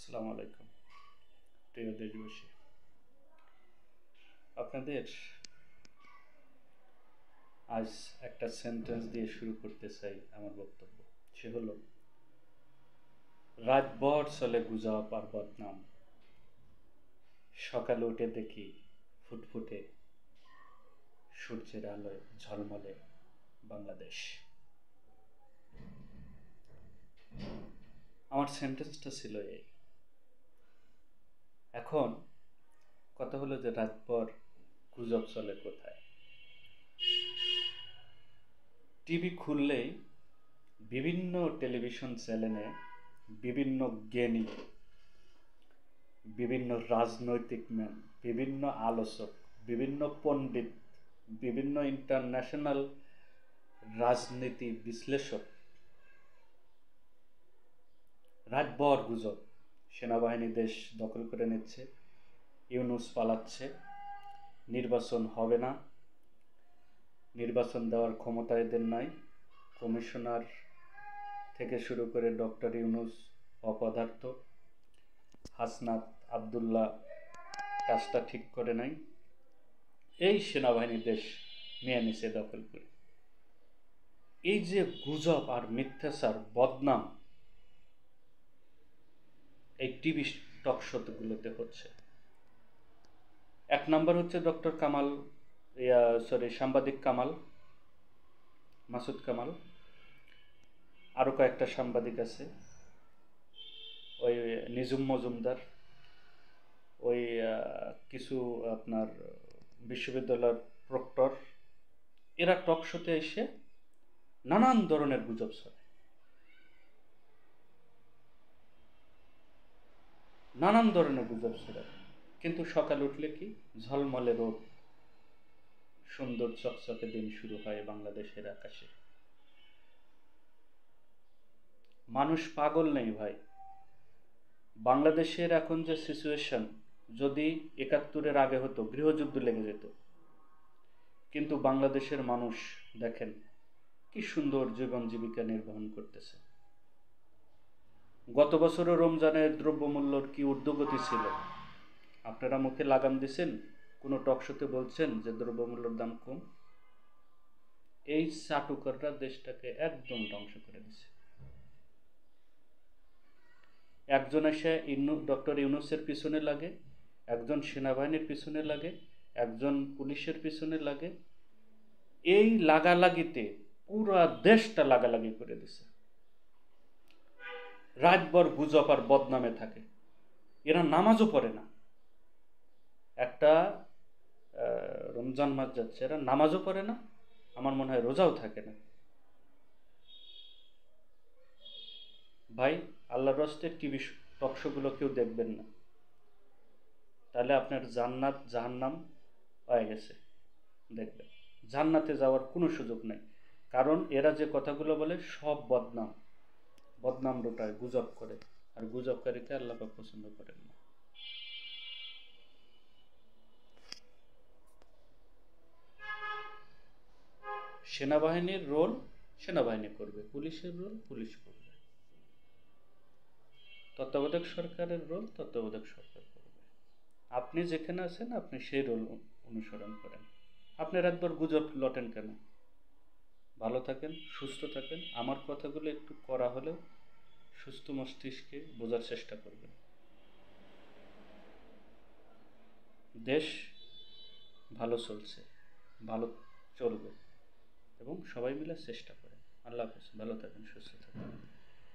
আসসালামু আলাইকুম প্রিয় দেশবাসী। আপনাদের আজ একটা সেন্টেন্স দিয়ে শুরু করতে চাই আমার বক্তব্য। সে হলো, রাতভর চলে গুজব আর বদনাম, সকালে উঠে দেখি ফুটফুটে সূর্যের আলোয় ঝলমলে বাংলাদেশ। আমার সেন্টেন্সটা ছিল এই। এখন কথা হলো যে রাতভর গুজব চলে কোথায়? টিভি খুললেই বিভিন্ন টেলিভিশন চ্যানেলে বিভিন্ন জ্ঞানী, বিভিন্ন রাজনৈতিক ম্যান, বিভিন্ন আলোচক, বিভিন্ন পণ্ডিত, বিভিন্ন ইন্টারন্যাশনাল রাজনীতি বিশ্লেষক রাতভর গুজব। সেনাবাহিনী দেশ দখল করে নিচ্ছে, ইউনূস পালাচ্ছে, নির্বাচন হবে না, নির্বাচন দেওয়ার ক্ষমতা এদের নাই, কমিশনার থেকে শুরু করে ডক্টর ইউনূস অপদার্থ, হাসনাত আবদুল্লাহ কাজটা ঠিক করে নাই, এই সেনাবাহিনী দেশ নিয়ে নিছে দখল করে। এই যে গুজব আর মিথ্যাচার বদনাম এই টিভি টক শোগুলোতে হচ্ছে। এক নম্বর হচ্ছে ডক্টর কামাল, সাংবাদিক কামাল, মাসুদ কামাল, আরও কয়েকটা সাংবাদিক আছে, ওই নিজুম মজুমদার, ওই কিছু আপনার বিশ্ববিদ্যালয়ের প্রক্টর, এরা টক শোতে এসে নানান ধরনের গুজব ছড়ায়, নানান ধরনের গুজব ছড়ায়। কিন্তু সকাল উঠলে কি ঝলমলে রোদ, সুন্দর চকচকে দিন শুরু হয় বাংলাদেশের আকাশে। মানুষ পাগল নেই ভাই। বাংলাদেশের এখন যে সিচুয়েশন, যদি ৭১-এর আগে হতো গৃহযুদ্ধ লেগে যেত। কিন্তু বাংলাদেশের মানুষ দেখেন কি সুন্দর জীবন জীবিকা নির্বাহন করতেছে। গত বছরও রমজানের দ্রব্যমূল্যর কি ঊর্ধ্বগতি ছিল? আপনারা মুখে লাগাম দিছেন? কোনো টকশোতে বলছেন যে দ্রব্যমূল্যের দাম কম? এই চাটুকাররা দেশটাকে একদম ধ্বংস করে দিছে। একজন এসে ডক্টর ইউনূসের পিছনে লাগে, একজন সেনাবাহিনীর পিছনে লাগে, একজন পুলিশের পিছনে লাগে। এই লাগালাগিতে পুরা দেশটা লাগালাগি করে দিছে। রাতভর গুজব আর বদনামে থাকে। এরা নামাজও পড়ে না। একটা রমজান মাস যাচ্ছে, এরা নামাজও পড়ে না, আমার মনে হয় রোজাও থাকে না। ভাই, আল্লাহর রাস্তে টিভি টক শোগুলো কেউ দেখবেন না, তাহলে আপনার জান্নাত জাহান্নাম হয়ে গেছে। দেখবেন জান্নাতে যাওয়ার কোনো সুযোগ নেই, কারণ এরা যে কথাগুলো বলে সব বদনাম, বদনাম রটায়, গুজব করে, আর গুজবকারীকে আল্লাহ পাক পছন্দ করেন না। সেনাবাহিনীর রোল সেনাবাহিনী করবে, পুলিশের রোল পুলিশ করবে, তত্ত্বাবধায়ক সরকারের রোল তত্ত্বাবধায়ক সরকার করবে। আপনি যেখানে আছেন আপনি সেই রোল অনুসরণ করেন। আপনি রাতভর গুজব লটেন কেন? ভালো থাকেন, সুস্থ থাকেন। আমার কথাগুলো একটু করা হলেও সুস্থ মস্তিষ্কে বোঝার চেষ্টা করবেন। দেশ ভালো চলছে, ভালো চলবে, এবং সবাই মিলে চেষ্টা করেন। আল্লাহ হাফেজ, ভালো থাকেন, সুস্থ থাকেন।